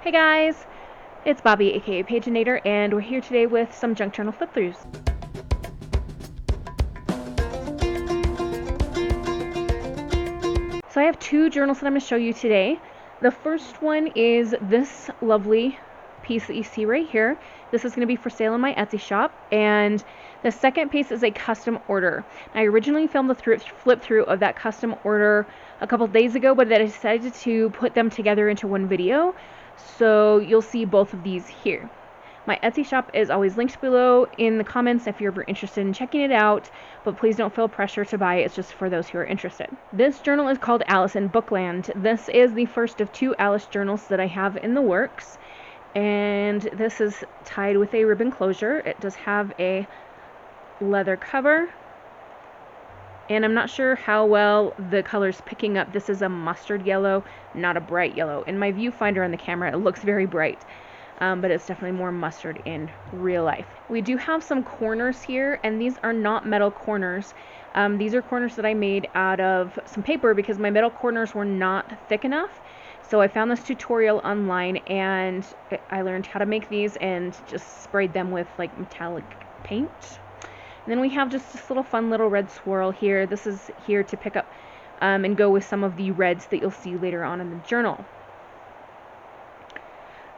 Hey guys, it's Bobi aka Paginator, and we're here today with some junk journal flip throughs. So I have two journals that I'm going to show you today. The first one is this lovely piece that you see right here. This is going to be for sale in my Etsy shop, and the second piece is a custom order. I originally filmed the flip through of that custom order a couple days ago, but I decided to put them together into one video, so you'll see both of these here. My Etsy shop is always linked below in the comments if you're ever interested in checking it out, but please don't feel pressure to buy it. It's just for those who are interested. This journal is called Alice in Bookland. This is the first of two Alice journals that I have in the works, and this is tied with a ribbon closure. It does have a leather cover, and I'm not sure how well the color's picking up. This is a mustard yellow, not a bright yellow. In my viewfinder on the camera, it looks very bright. But it's definitely more mustard in real life. We do have some corners here, and these are not metal corners. These are corners that I made out of some paper because my metal corners were not thick enough. So I found this tutorial online, and I learned how to make these and just sprayed them with like metallic paint. And then we have just this little fun little red swirl here. This is here to pick up and go with some of the reds that you'll see later on in the journal.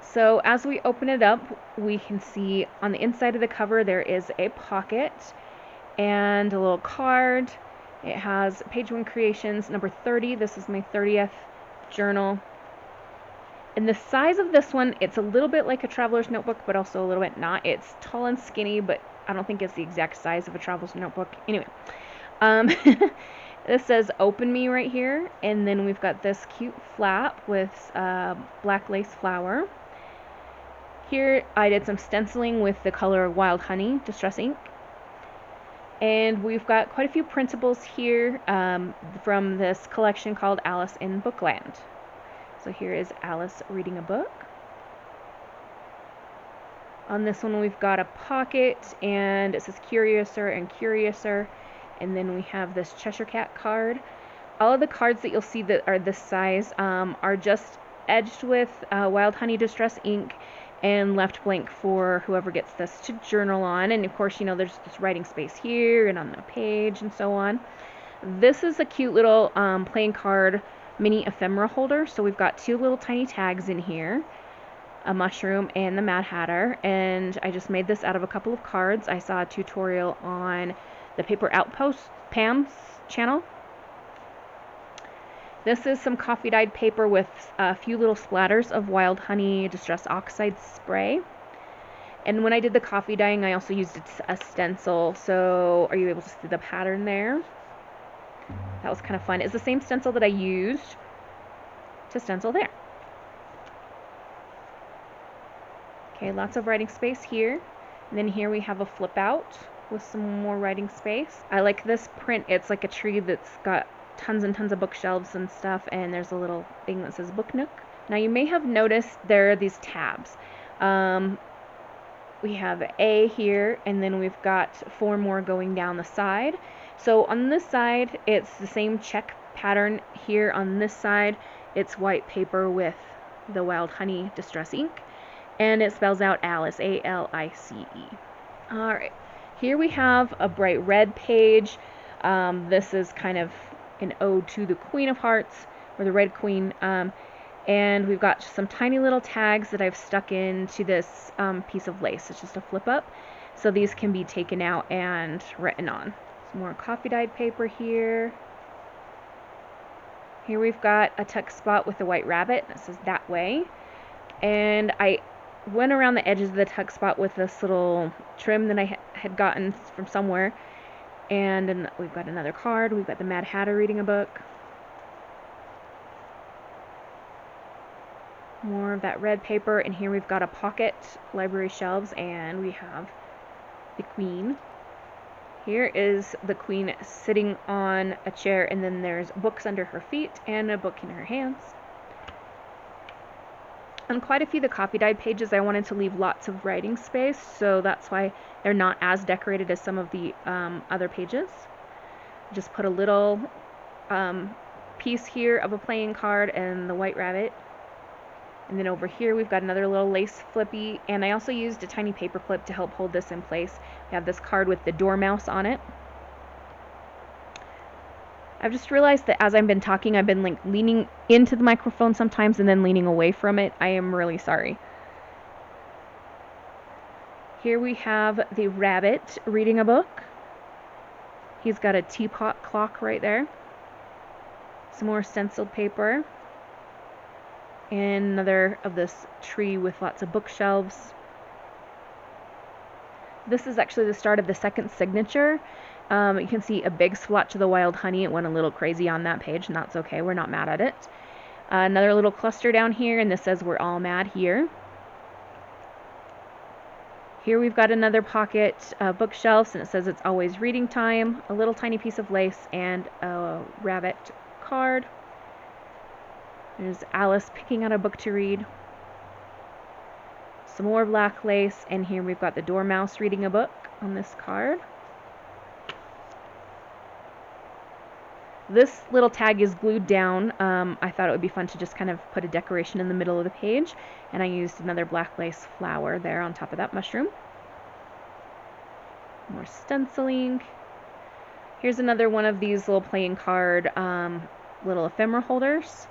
So as we open it up, we can see on the inside of the cover there is a pocket and a little card. It has page 1 creations number 30. This is my 30th journal. And the size of this one, it's a little bit like a traveler's notebook, but also a little bit not. It's tall and skinny, but I don't think it's the exact size of a traveler's notebook. Anyway, this says "Open Me" right here, and then we've got this cute flap with black lace flower. Here I did some stenciling with the color Wild Honey Distress ink. And we've got quite a few printables here from this collection called Alice in Bookland. So here is Alice reading a book. On this one we've got a pocket, and it says Curiouser and Curiouser. And then we have this Cheshire Cat card. All of the cards that you'll see that are this size are just edged with Wild Honey Distress ink and left blank for whoever gets this to journal on. And of course, you know, there's this writing space here and on the page and so on. This is a cute little playing card mini ephemera holder. So we've got two little tiny tags in here, a mushroom and the Mad Hatter, and I just made this out of a couple of cards. I saw a tutorial on the Paper Outpost Pam's channel. This is some coffee dyed paper with a few little splatters of Wild Honey Distress Oxide spray. And when I did the coffee dyeing, I also used a stencil. So are you able to see the pattern there? That was kind of fun. It's the same stencil that I used to stencil there. Okay, lots of writing space here. And then here we have a flip out with some more writing space. I like this print. It's like a tree that's got tons and tons of bookshelves and stuff, and there's a little thing that says Book Nook. Now you may have noticed there are these tabs. We have A here, and then we've got 4 more going down the side. So on this side it's the same check pattern. Here on this side it's white paper with the Wild Honey Distress ink, and it spells out Alice, A-L-I-C-E. Alright, here we have a bright red page. This is kind of an ode to the Queen of Hearts, or the Red Queen, and we've got some tiny little tags that I've stuck into this piece of lace. It's just a flip up, so these can be taken out and written on. Some more coffee dyed paper here. Here we've got a tuck spot with a white rabbit that says That Way, and I went around the edges of the tuck spot with this little trim that I had gotten from somewhere. And then we've got another card. We've got the Mad Hatter reading a book. More of that red paper. And here we've got a pocket, library shelves, and we have the Queen. Here is the Queen sitting on a chair, and then there's books under her feet and a book in her hands. On quite a few of the coffee dyed pages, I wanted to leave lots of writing space, so that's why they're not as decorated as some of the other pages. Just put a little piece here of a playing card and the white rabbit. And then over here we've got another little lace flippy, and I also used a tiny paper clip to help hold this in place. We have this card with the dormouse on it. I've just realized that as I've been talking, I've been like leaning into the microphone sometimes and then leaning away from it. I am really sorry. Here we have the rabbit reading a book. He's got a teapot clock right there. Some more stenciled paper. And another of this tree with lots of bookshelves. This is actually the start of the second signature. You can see a big splotch of the wild honey. It went a little crazy on that page, and that's okay. We're not mad at it. Another little cluster down here, and this says we're all mad here. Here we've got another pocket bookshelves, and it says it's always reading time. A little tiny piece of lace and a rabbit card. There's Alice picking out a book to read. Some more black lace, and here we've got the dormouse reading a book on this card. This little tag is glued down. I thought it would be fun to just kind of put a decoration in the middle of the page, and I used another black lace flower there on top of that mushroom. More stenciling. Here's another one of these little playing card little ephemera holders.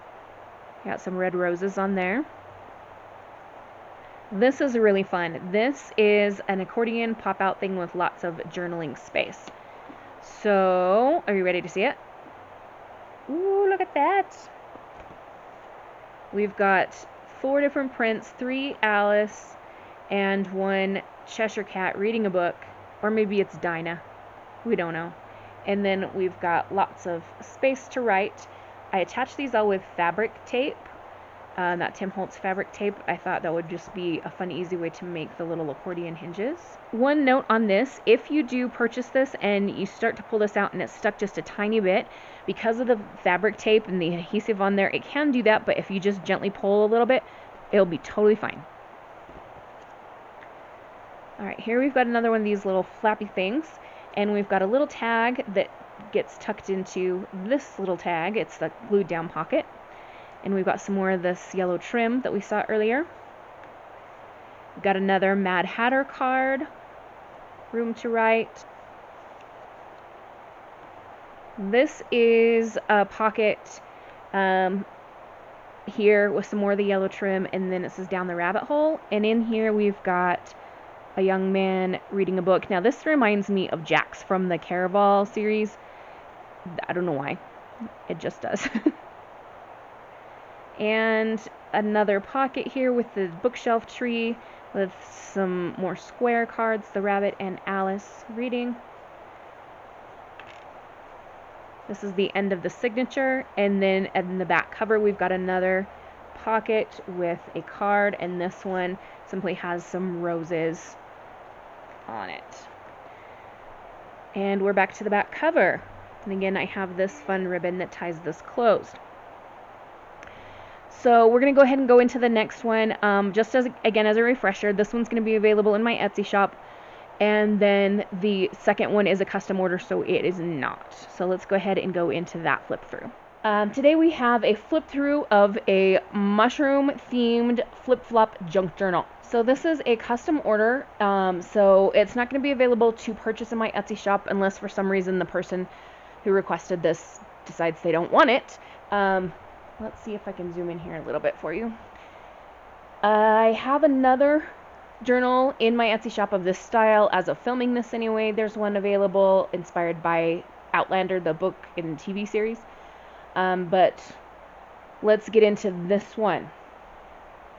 Got some red roses on there. This is really fun. This is an accordion pop-out thing with lots of journaling space. So, are you ready to see it? Ooh, look at that. We've got 4 different prints, 3 Alice and 1 Cheshire Cat reading a book, or maybe it's Dinah. We don't know. And then we've got lots of space to write. I attached these all with fabric tape, that Tim Holtz fabric tape. I thought that would just be a fun, easy way to make the little accordion hinges. One note on this, if you do purchase this and you start to pull this out and it's stuck just a tiny bit, because of the fabric tape and the adhesive on there, it can do that, but if you just gently pull a little bit, it'll be totally fine. Alright, here we've got another one of these little flappy things, and we've got a little tag that gets tucked into this little tag. It's the glued down pocket. And we've got some more of this yellow trim that we saw earlier. We've got another Mad Hatter card, room to write. This is a pocket here with some more of the yellow trim, and then it says down the rabbit hole. And in here we've got a young man reading a book. Now this reminds me of Jax from the Caraval series. I don't know why. It just does. And another pocket here with the bookshelf tree with some more square cards, the rabbit and Alice reading. This is the end of the signature, and then in the back cover we've got another pocket with a card, and this one simply has some roses on it. And we're back to the back cover. And again, I have this fun ribbon that ties this closed. So we're going to go ahead and go into the next one. Just as a refresher, this one's going to be available in my Etsy shop. And then the second one is a custom order, so it is not. So let's go ahead and go into that flip through. Today we have a flip through of a mushroom themed flip-flop junk journal. So this is a custom order, so it's not going to be available to purchase in my Etsy shop unless for some reason the person who requested this decides they don't want it. Let's see if I can zoom in here a little bit for you. I have another journal in my Etsy shop of this style as of filming this anyway. There's one available inspired by Outlander, the book and TV series. But let's get into this one.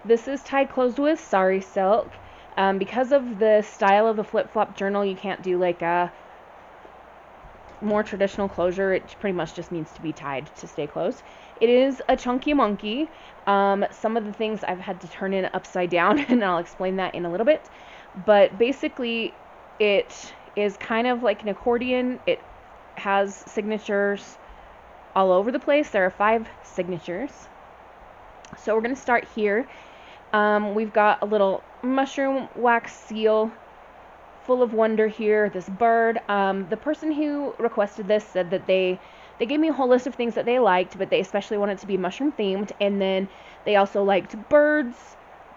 This is tied closed with sari silk. Because of the style of the flip-flop journal, you can't do like a more traditional closure. It pretty much just needs to be tied to stay closed. It is a chunky monkey. Some of the things I've had to turn in upside down, and I'll explain that in a little bit. But basically, it is kind of like an accordion. It has signatures all over the place. There are 5 signatures. So we're going to start here. We've got a little mushroom wax seal full of wonder here, this bird. The person who requested this said that they they gave me a whole list of things that they liked, but they especially wanted to be mushroom themed. And then they also liked birds,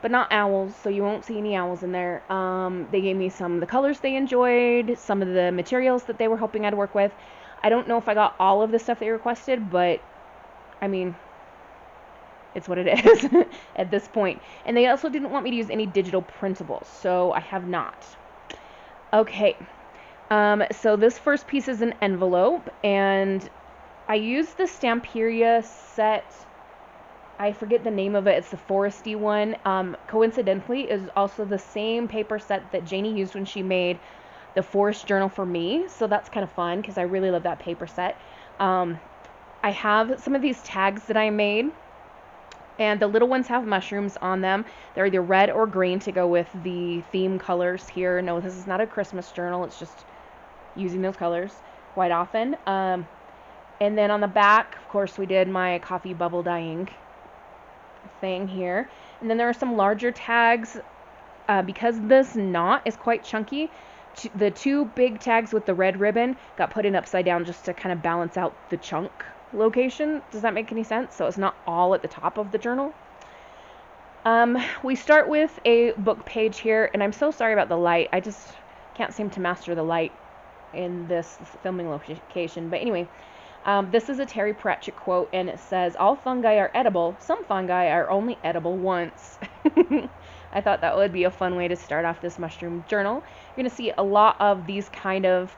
but not owls, so you won't see any owls in there. They gave me some of the colors they enjoyed, some of the materials that they were hoping I'd work with. I don't know if I got all of the stuff they requested, but I mean, it's what it is at this point. And they also didn't want me to use any digital printables, so I have not. Okay, so this first piece is an envelope, and I used the Stamperia set. I forget the name of it. It's the foresty one. Coincidentally, is also the same paper set that Janie used when she made the forest journal for me. So that's kind of fun because I really love that paper set. I have some of these tags that I made, and the little ones have mushrooms on them. They're either red or green to go with the theme colors here. No, this is not a Christmas journal. It's just using those colors quite often. And then on the back, of course, we did my coffee bubble dyeing thing here. And then there are some larger tags. Because this knot is quite chunky, the two big tags with the red ribbon got put in upside down just to kind of balance out the chunk location. Does that make any sense? So it's not all at the top of the journal. We start with a book page here, and I'm so sorry about the light. I just can't seem to master the light in this filming location. But anyway, this is a Terry Pratchett quote, and it says, "All fungi are edible. Some fungi are only edible once." I thought that would be a fun way to start off this mushroom journal. You're going to see a lot of these kind of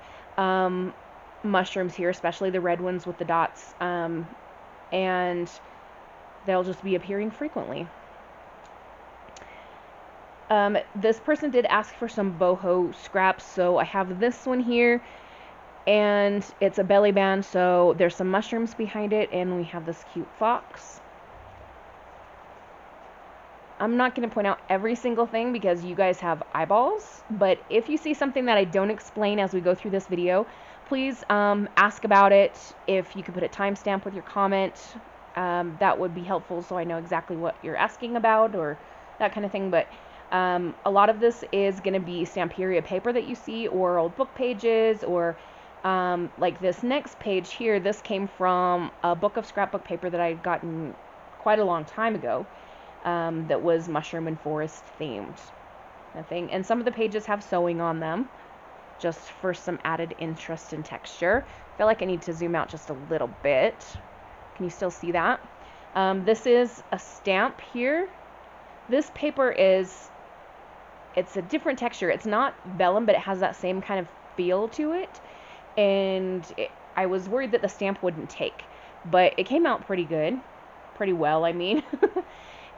mushrooms here, especially the red ones with the dots, and they'll just be appearing frequently. This person did ask for some boho scraps, so I have this one here, and it's a belly band, so there's some mushrooms behind it, and we have this cute fox. I'm not going to point out every single thing because you guys have eyeballs, but if you see something that I don't explain as we go through this video, please ask about it. If you could put a timestamp with your comment, that would be helpful so I know exactly what you're asking about or that kind of thing. But a lot of this is going to be Stamperia paper that you see, or old book pages, or like this next page here. This came from a book of scrapbook paper that I had gotten quite a long time ago. That was mushroom and forest themed, and some of the pages have sewing on them just for some added interest and texture. I feel like I need to zoom out just a little bit. Can you still see that? This is a stamp here. This paper it's a different texture. It's not vellum, but it has that same kind of feel to it, and I was worried that the stamp wouldn't take, but it came out pretty good, pretty well, I mean.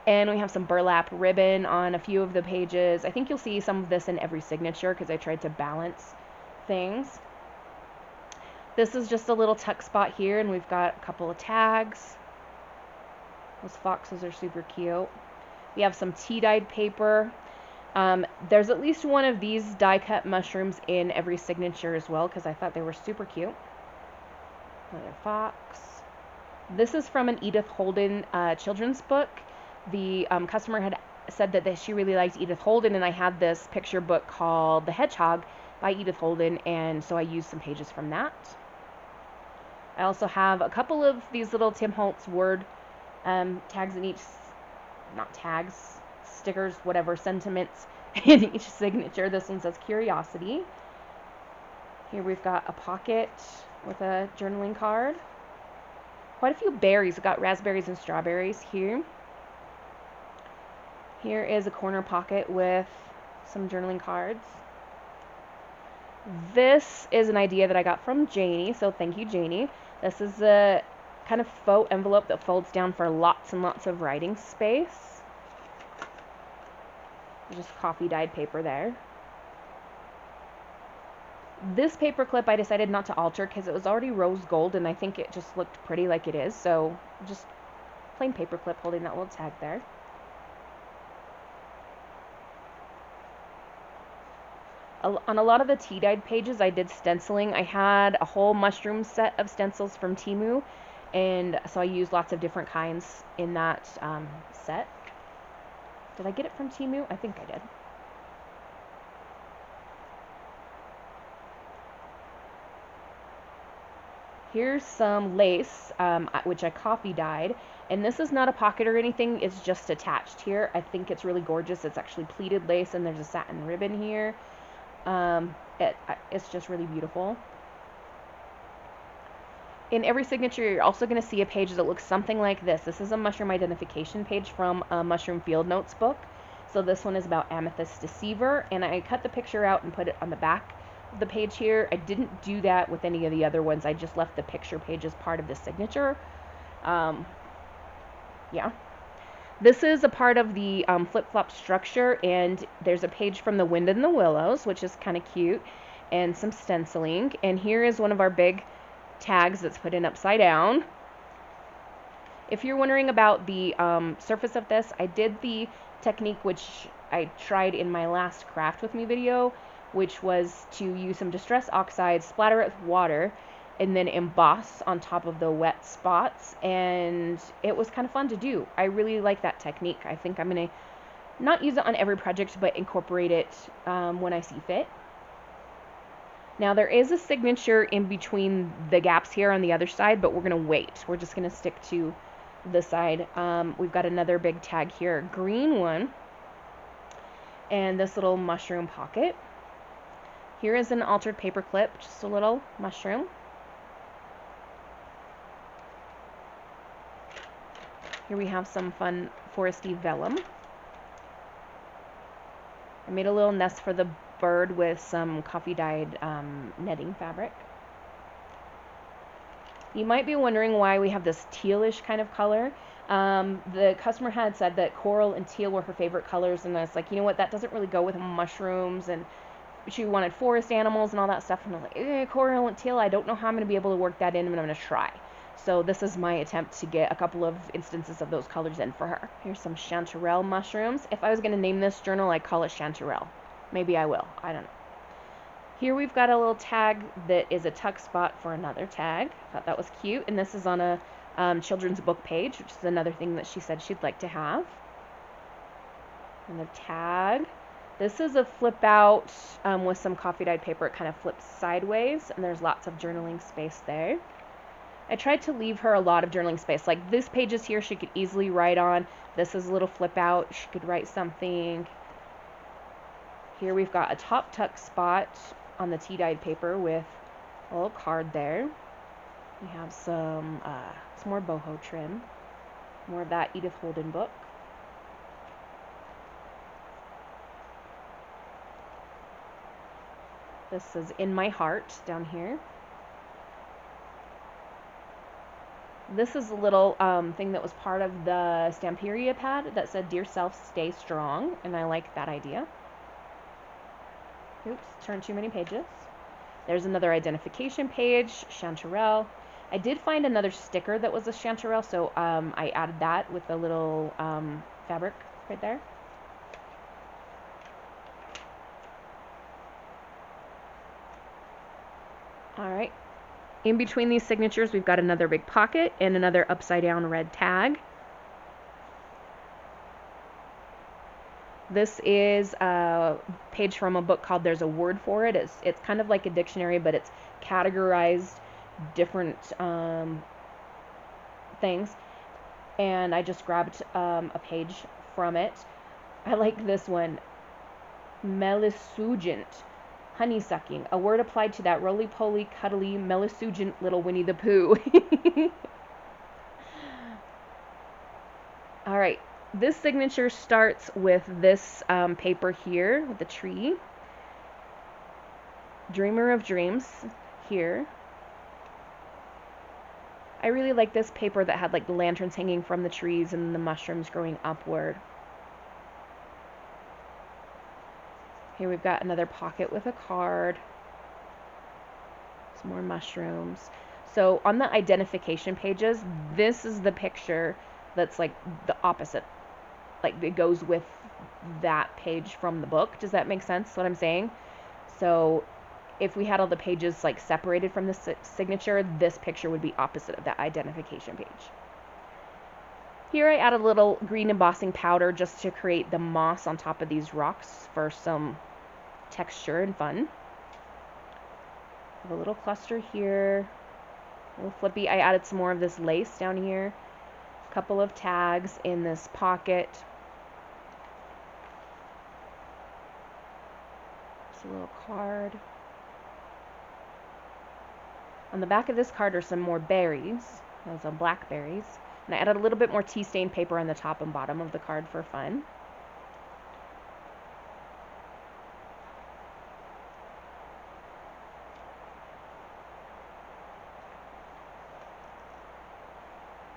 And we have some burlap ribbon on a few of the pages. I think you'll see some of this in every signature because I tried to balance things. This is just a little tuck spot here, and we've got a couple of tags. Those foxes are super cute. We have some tea-dyed paper. There's at least one of these die-cut mushrooms in every signature as well because I thought they were super cute. Another fox. This is from an Edith Holden children's book. The customer had said that she really liked Edith Holden, and I had this picture book called The Hedgehog by Edith Holden, and so I used some pages from that. I also have a couple of these little Tim Holtz word tags in each, not tags, stickers, whatever, sentiments in each signature. This one says Curiosity. Here we've got a pocket with a journaling card. Quite a few berries. We've got raspberries and strawberries here. Here is a corner pocket with some journaling cards. This is an idea that I got from Janie, so thank you, Janie. This is a kind of faux envelope that folds down for lots and lots of writing space. Just coffee dyed paper there. This paper clip I decided not to alter because it was already rose gold, and I think it just looked pretty like it is, so just plain paper clip holding that little tag there. On a lot of the tea-dyed pages, I did stenciling. I had a whole mushroom set of stencils from Temu, and so I used lots of different kinds in that set. Did I get it from Temu? I think I did. Here's some lace, which I coffee dyed. And this is not a pocket or anything, it's just attached here. I think it's really gorgeous. It's actually pleated lace, and there's a satin ribbon here. It's just really beautiful. In every signature, you're also going to see a page that looks something like this. This is a mushroom identification page from a Mushroom Field Notes book. So this one is about Amethyst Deceiver, and I cut the picture out and put it on the back of the page here. I didn't do that with any of the other ones. I just left the picture page as part of the signature. Yeah. This is a part of the flip-flop structure, and there's a page from The Wind in the Willows, which is kind of cute, and some stenciling. And here is one of our big tags that's put in upside down. If you're wondering about the surface of this, I did the technique which I tried in my last Craft With Me video, which was to use some Distress Oxide, splatter it with water, and then emboss on top of the wet spots, and it was kind of fun to do. I really like that technique. I think I'm going to not use it on every project, but incorporate it when I see fit. Now there is a signature in between the gaps here on the other side, but we're going to wait. We're just going to stick to this side. We've got another big tag here, a green one, and this little mushroom pocket. Here is an altered paper clip, just a little mushroom. Here we have some fun foresty vellum. I made a little nest for the bird with some coffee dyed netting fabric. You might be wondering why we have this tealish kind of color. The customer had said that coral and teal were her favorite colors, and I was like, you know what, that doesn't really go with mushrooms, and she wanted forest animals and all that stuff, and I was like, coral and teal, I don't know how I'm going to be able to work that in, but I'm going to try. So this is my attempt to get a couple of instances of those colors in for her. Here's some chanterelle mushrooms. If I was going to name this journal, I'd call it chanterelle. Maybe I will. I don't know. Here we've got a little tag that is a tuck spot for another tag. I thought that was cute. And this is on a children's book page, which is another thing that she said she'd like to have. And the tag. This is a flip out with some coffee dyed paper. It kind of flips sideways, and there's lots of journaling space there. I tried to leave her a lot of journaling space. Like this page is here, she could easily write on. This is a little flip out. She could write something. Here we've got a top tuck spot on the tea dyed paper with a little card there. We have some more boho trim. More of that Edith Holden book. This is In My Heart down here. This is a little thing that was part of the Stamperia pad that said, Dear Self, Stay Strong, and I like that idea. Oops, turned too many pages. There's another identification page, chanterelle. I did find another sticker that was a chanterelle, so I added that with a little fabric right there. All right. In between these signatures, we've got another big pocket and another upside down red tag. This is a page from a book called There's a Word for It. It's kind of like a dictionary, but it's categorized different things. And I just grabbed a page from it. I like this one. Melisugent. Honeysucking, a word applied to that roly-poly, cuddly, melisugent little Winnie the Pooh. All right, this signature starts with this paper here with the tree. Dreamer of Dreams here. I really like this paper that had like the lanterns hanging from the trees and the mushrooms growing upward. Here we've got another pocket with a card. Some more mushrooms. So on the identification pages, this is the picture that's like the opposite. Like it goes with that page from the book. Does that make sense what I'm saying? So if we had all the pages like separated from the signature, this picture would be opposite of that identification page. Here I added a little green embossing powder just to create the moss on top of these rocks for some texture and fun. Have a little cluster here. A little flippy. I added some more of this lace down here. A couple of tags in this pocket. Just a little card. On the back of this card are some more berries. Those are blackberries. And I added a little bit more tea stain paper on the top and bottom of the card for fun.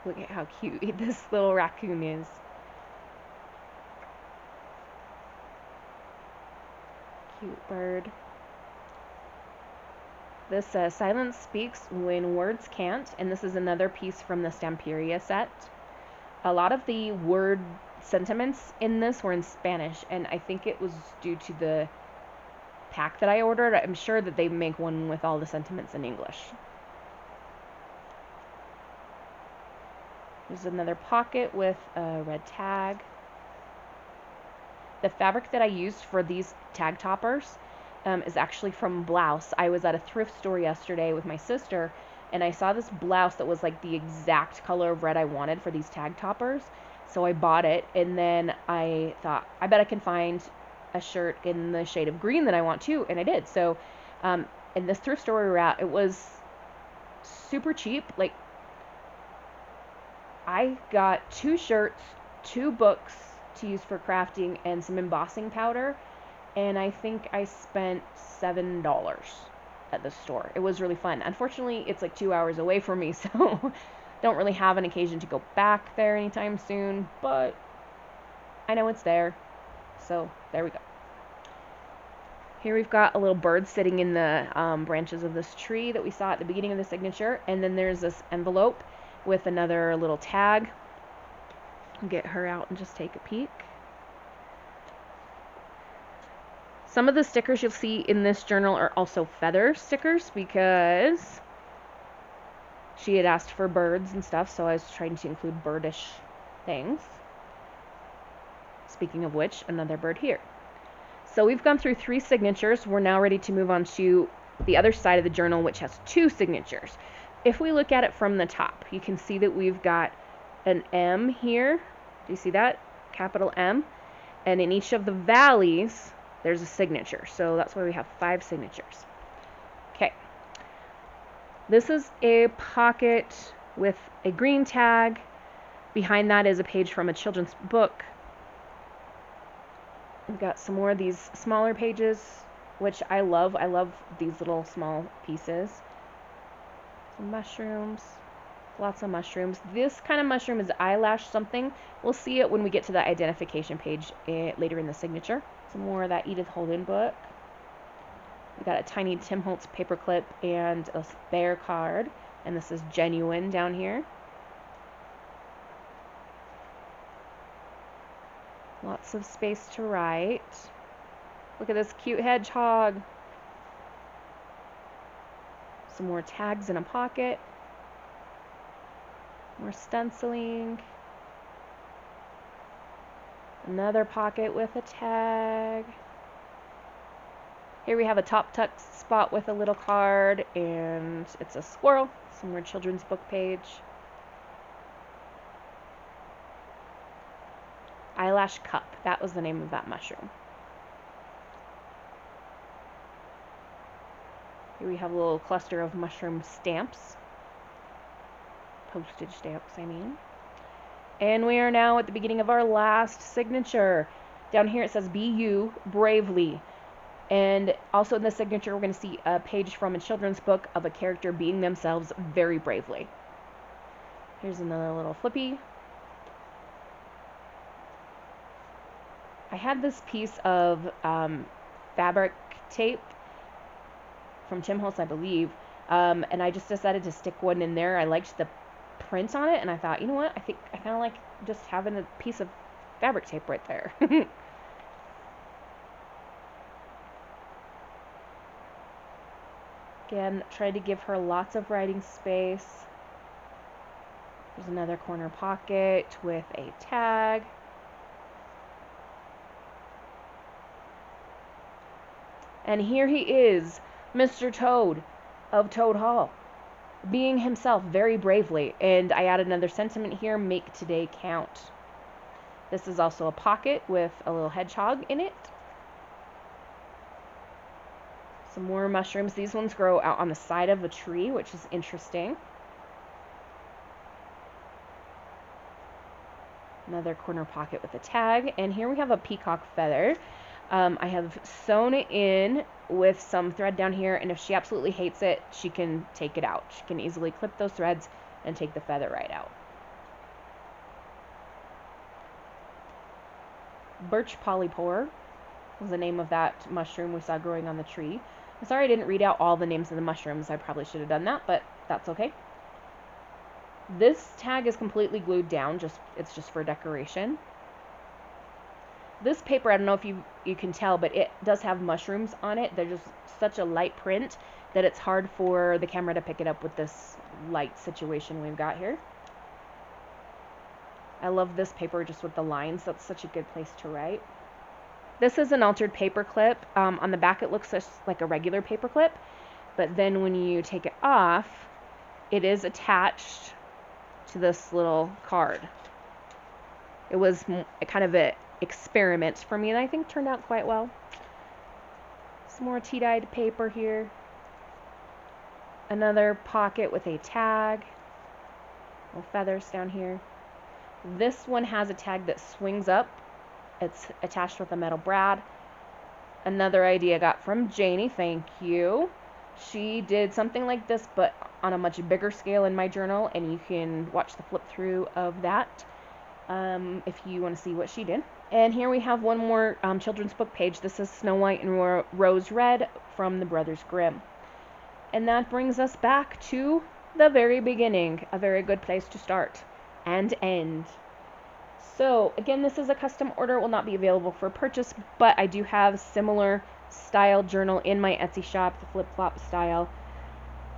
Look at how cute this little raccoon is. Cute bird. This says, silence speaks when words can't, and this is another piece from the Stamperia set. A lot of the word sentiments in this were in Spanish, and I think it was due to the pack that I ordered. I'm sure that they make one with all the sentiments in English. There's another pocket with a red tag. The fabric that I used for these tag toppers is actually from blouse. I was at a thrift store yesterday with my sister, and I saw this blouse that was like the exact color of red I wanted for these tag toppers. So I bought it, and then I thought, I bet I can find a shirt in the shade of green that I want too, and I did. So in this thrift store we were at, it was super cheap. Like, I got 2 shirts, 2 books to use for crafting, and some embossing powder, and I think I spent $7 at the store. It was really fun. Unfortunately, it's like 2 hours away from me, so don't really have an occasion to go back there anytime soon, but I know it's there, so there we go. Here we've got a little bird sitting in the branches of this tree that we saw at the beginning of the signature, and then there's this envelope with another little tag. I'll get her out and just take a peek. Some of the stickers you'll see in this journal are also feather stickers because she had asked for birds and stuff, so I was trying to include birdish things. Speaking of which, another bird here. So we've gone through 3 signatures. We're now ready to move on to the other side of the journal, which has 2 signatures. If we look at it from the top, you can see that we've got an M here. Do you see that? Capital M. And in each of the valleys, there's a signature. So that's why we have 5 signatures. Okay. This is a pocket with a green tag. Behind that is a page from a children's book. We've got some more of these smaller pages, which I love. I love these little small pieces. Some mushrooms. Lots of mushrooms. This kind of mushroom is eyelash something. We'll see it when we get to the identification page later in the signature. Some more of that Edith Holden book. We got a tiny Tim Holtz paperclip and a bear card. And this is genuine down here. Lots of space to write. Look at this cute hedgehog. Some more tags in a pocket. More stenciling. Another pocket with a tag. Here we have a top tuck spot with a little card, and it's a squirrel. Some more children's book page. Eyelash cup. That was the name of that mushroom. Here we have a little cluster of mushroom stamps. Postage stamps, I mean. And we are now at the beginning of our last signature. Down here it says, "Be you, bravely." And also in the signature we're going to see a page from a children's book of a character being themselves very bravely. Here's another little flippy. I had this piece of fabric tape from Tim Holtz, I believe, and I just decided to stick one in there. I liked the print on it, and I thought, you know what, I think I kind of like just having a piece of fabric tape right there. Again, tried to give her lots of writing space. There's another corner pocket with a tag. And here he is, Mr. Toad of Toad Hall. being himself very bravely. And I added another sentiment here, make today count. This is also a pocket with a little hedgehog in it. Some more mushrooms. These ones grow out on the side of a tree, which is interesting. Another corner pocket with a tag. And here we have a peacock feather. I have sewn it in with some thread down here, and if she absolutely hates it, she can take it out. She can easily clip those threads and take the feather right out. Birch polypore was the name of that mushroom we saw growing on the tree. I'm sorry I didn't read out all the names of the mushrooms. I probably should have done that, but that's okay. This tag is completely glued down, it's just for decoration. This paper, I don't know if you can tell, but it does have mushrooms on it. They're just such a light print that it's hard for the camera to pick it up with this light situation we've got here. I love this paper just with the lines. That's such a good place to write. This is an altered paper clip. On the back it looks just like a regular paper clip, but then when you take it off, it is attached to this little card. It was kind of an experiment for me, and I think turned out quite well. Some more tea-dyed paper here. Another pocket with a tag. Little feathers down here. This one has a tag that swings up. It's attached with a metal brad. Another idea I got from Janie, thank you. She did something like this, but on a much bigger scale in my journal, and you can watch the flip through of that if you want to see what she did. And here we have one more children's book page. This is Snow White and Rose Red from the Brothers Grimm. And that brings us back to the very beginning, a very good place to start and end. So again, this is a custom order. It will not be available for purchase, but I do have similar style journal in my Etsy shop, the flip-flop style,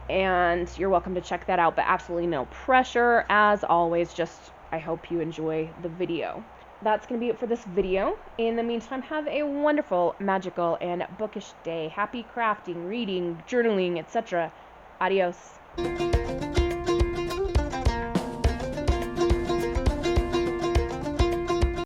and you're welcome to check that out, but absolutely no pressure. As always, just I hope you enjoy the video. That's going to be it for this video. In the meantime, have a wonderful, magical, and bookish day. Happy crafting, reading, journaling, etc. Adios.